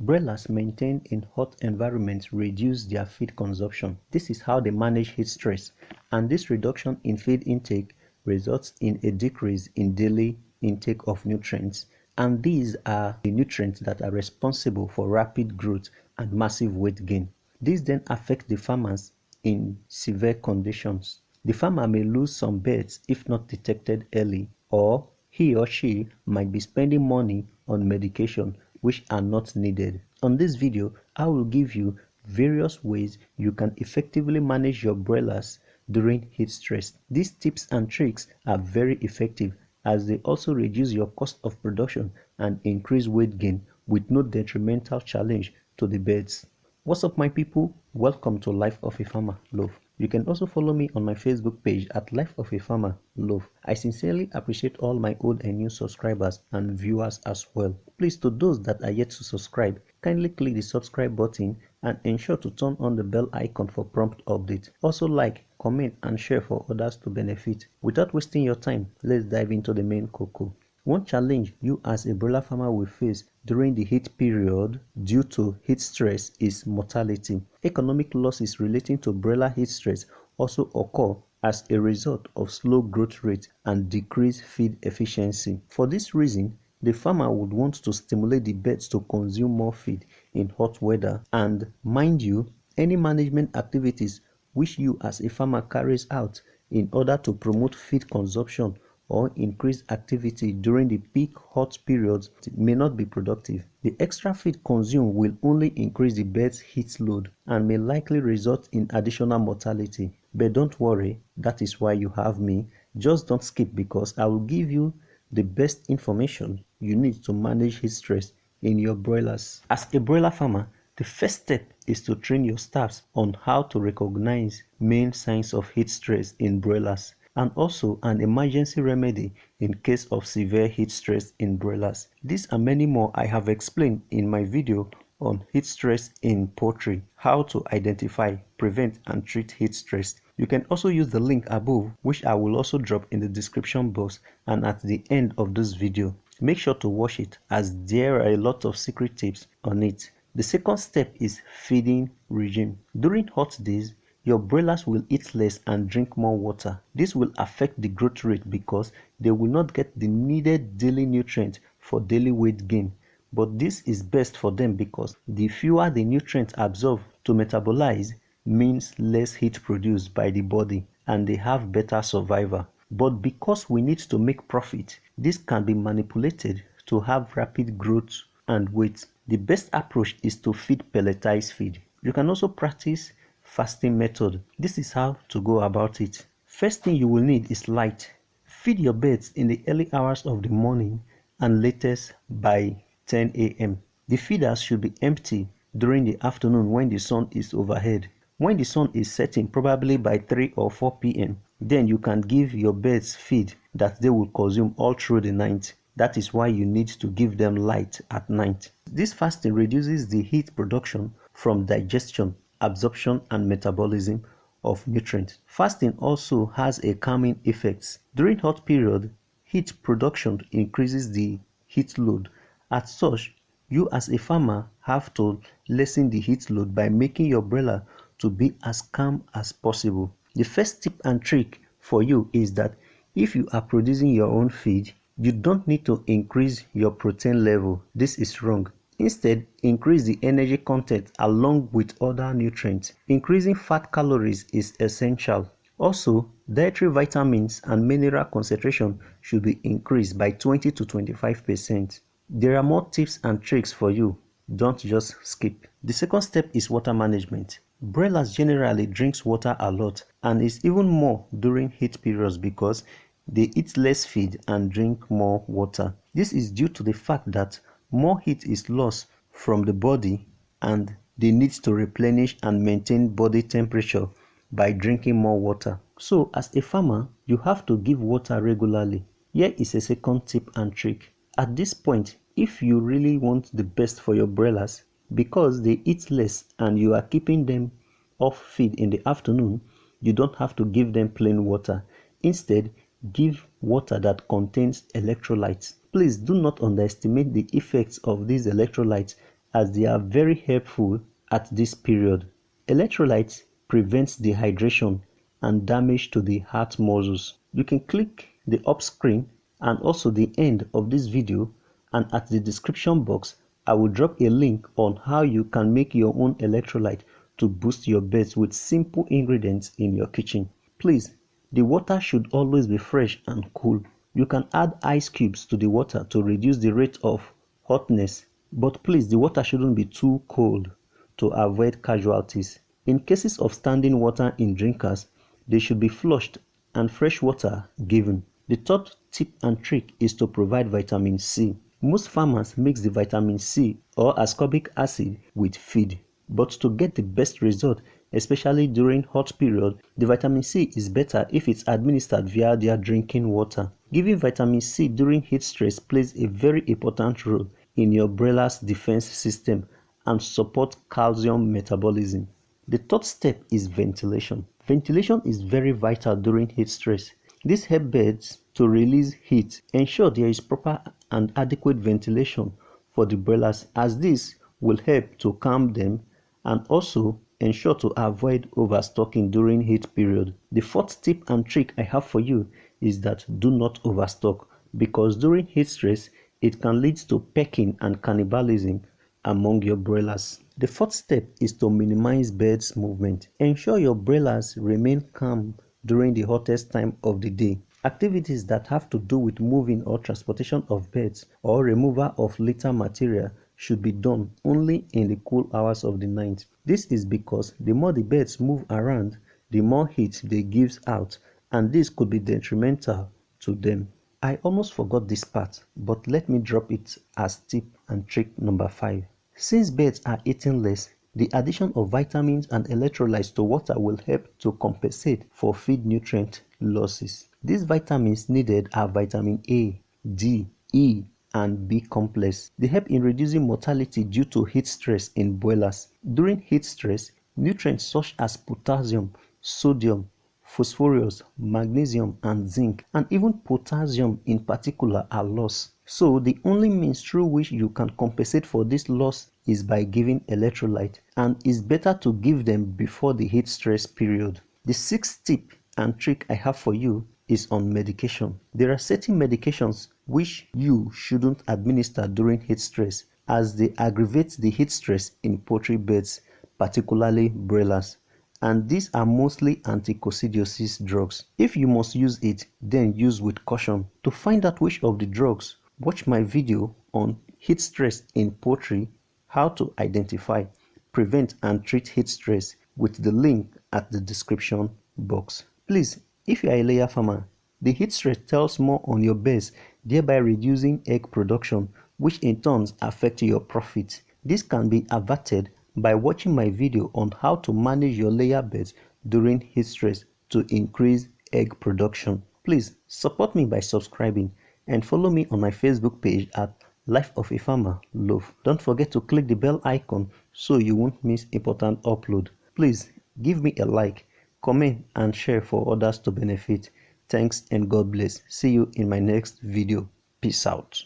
Broilers maintained in hot environments reduce their feed consumption. This is how they manage heat stress, and this reduction in feed intake results in a decrease in daily intake of nutrients, and these are the nutrients that are responsible for rapid growth and massive weight gain. This then affects the farmers in severe conditions. The farmer may lose some birds if not detected early, or he or she might be spending money on medication which are not needed. On this video, I will give you various ways you can effectively manage your broilers during heat stress. These tips and tricks are very effective as they also reduce your cost of production and increase weight gain with no detrimental challenge to the birds. What's up my people? Welcome to Life of a Farmer Love. You can also follow me on my Facebook page at Life of a Farmer Love. I sincerely appreciate all my old and new subscribers and viewers as well. Please, to those that are yet to subscribe, kindly click the subscribe button and ensure to turn on the bell icon for prompt updates. Also like, comment and share for others to benefit. Without wasting your time, let's dive into the main cocoa. One challenge you as a broiler farmer will face during the heat period due to heat stress is mortality. Economic losses relating to broiler heat stress also occur as a result of slow growth rate and decreased feed efficiency. For this reason, the farmer would want to stimulate the birds to consume more feed in hot weather, and mind you, any management activities which you as a farmer carries out in order to promote feed consumption or increase activity during the peak hot periods may not be productive. The extra feed consumed will only increase the bird's heat load and may likely result in additional mortality. But don't worry, that is why you have me. Just don't skip, because I will give you the best information you need to manage heat stress in your broilers. As a broiler farmer, the first step is to train your staffs on how to recognize main signs of heat stress in broilers, and also an emergency remedy in case of severe heat stress in broilers. These and many more I have explained in my video on heat stress in poultry, how to identify, prevent and treat heat stress. You can also use the link above, which I will also drop in the description box and at the end of this video. Make sure to watch it as there are a lot of secret tips on it. The second step is feeding regime. During hot days, your broilers will eat less and drink more water. This will affect the growth rate because they will not get the needed daily nutrients for daily weight gain. But this is best for them because the fewer the nutrients absorbed to metabolize means less heat produced by the body and they have better survival. But because we need to make profit, this can be manipulated to have rapid growth and weight. The best approach is to feed pelletized feed. You can also practice fasting method. This is how to go about it. First thing you will need is light. Feed your birds in the early hours of the morning and latest by 10 a.m. The feeders should be empty during the afternoon when the sun is overhead. When the sun is setting, probably by 3 or 4 p.m., then you can give your birds feed that they will consume all through the night. That is why you need to give them light at night. This fasting reduces the heat production from digestion, absorption and metabolism of nutrients. Fasting also has a calming effect. During hot period, heat production increases the heat load. As such, you as a farmer have to lessen the heat load by making your broiler to be as calm as possible. The first tip and trick for you is that if you are producing your own feed, you don't need to increase your protein level. This is wrong. Instead, increase the energy content along with other nutrients. Increasing fat calories is essential. Also, dietary vitamins and mineral concentration should be increased by 20 to 25%. There are more tips and tricks for you. Don't just skip. The second step is water management. Broilers generally drink water a lot, and it's even more during heat periods because they eat less feed and drink more water. This is due to the fact that more heat is lost from the body and they need to replenish and maintain body temperature by drinking more water. So as a farmer, you have to give water regularly. Here is a second tip and trick. At this point, if you really want the best for your broilers, because they eat less and you are keeping them off feed in the afternoon, you don't have to give them plain water. Instead, give water that contains electrolytes. Please do not underestimate the effects of these electrolytes as they are very helpful at this period. Electrolytes prevents dehydration and damage to the heart muscles. You can click the up screen and also the end of this video, and at the description box I will drop a link on how you can make your own electrolyte to boost your birds with simple ingredients in your kitchen. Please, the water should always be fresh and cool. You can add ice cubes to the water to reduce the rate of hotness, but please, the water shouldn't be too cold to avoid casualties. In cases of standing water in drinkers, they should be flushed and fresh water given. The third tip and trick is to provide vitamin C. Most farmers mix the vitamin C or ascorbic acid with feed, but to get the best result, especially during hot period, the vitamin C is better if it's administered via their drinking water. Giving vitamin C during heat stress plays a very important role in your broiler's defense system and support calcium metabolism. The third step is ventilation. Ventilation is very vital during heat stress. This helps birds to release heat. Ensure there is proper and adequate ventilation for the broilers, as this will help to calm them and also ensure to avoid overstocking during heat period. The fourth tip and trick I have for you is that do not overstock, because during heat stress it can lead to pecking and cannibalism among your broilers. The fourth step is to minimize birds' movement. Ensure your broilers remain calm during the hottest time of the day. Activities that have to do with moving or transportation of birds or removal of litter material should be done only in the cool hours of the night. This is because the more the birds move around, the more heat they give out, and this could be detrimental to them. I almost forgot this part, but let me drop it as tip and trick number 5. Since birds are eating less, the addition of vitamins and electrolytes to water will help to compensate for feed nutrient losses. These vitamins needed are vitamin A, D, E, and B complex. They help in reducing mortality due to heat stress in broilers. During heat stress, nutrients such as potassium, sodium, phosphorus, magnesium, and zinc, and even potassium in particular, are lost. So the only means through which you can compensate for this loss is by giving electrolyte, and it's better to give them before the heat stress period. The sixth tip and trick I have for you is on medication. There are certain medications which you shouldn't administer during heat stress, as they aggravate the heat stress in poultry birds, particularly broilers, and these are mostly anticoccidiosis drugs. If you must use it, then use with caution. To find out which of the drugs, watch my video on heat stress in poultry, how to identify, prevent and treat heat stress, with the link at the description box. Please, if you are a layer farmer, the heat stress tells more on your birds, thereby reducing egg production, which in turn affects your profit. This can be averted by watching my video on how to manage your layer birds during heat stress to increase egg production. Please support me by subscribing and follow me on my Facebook page at Life of a Farmer Love. Don't forget to click the bell icon so you won't miss important upload. Please give me a like, comment and share for others to benefit. Thanks and God bless. See you in my next video. Peace out.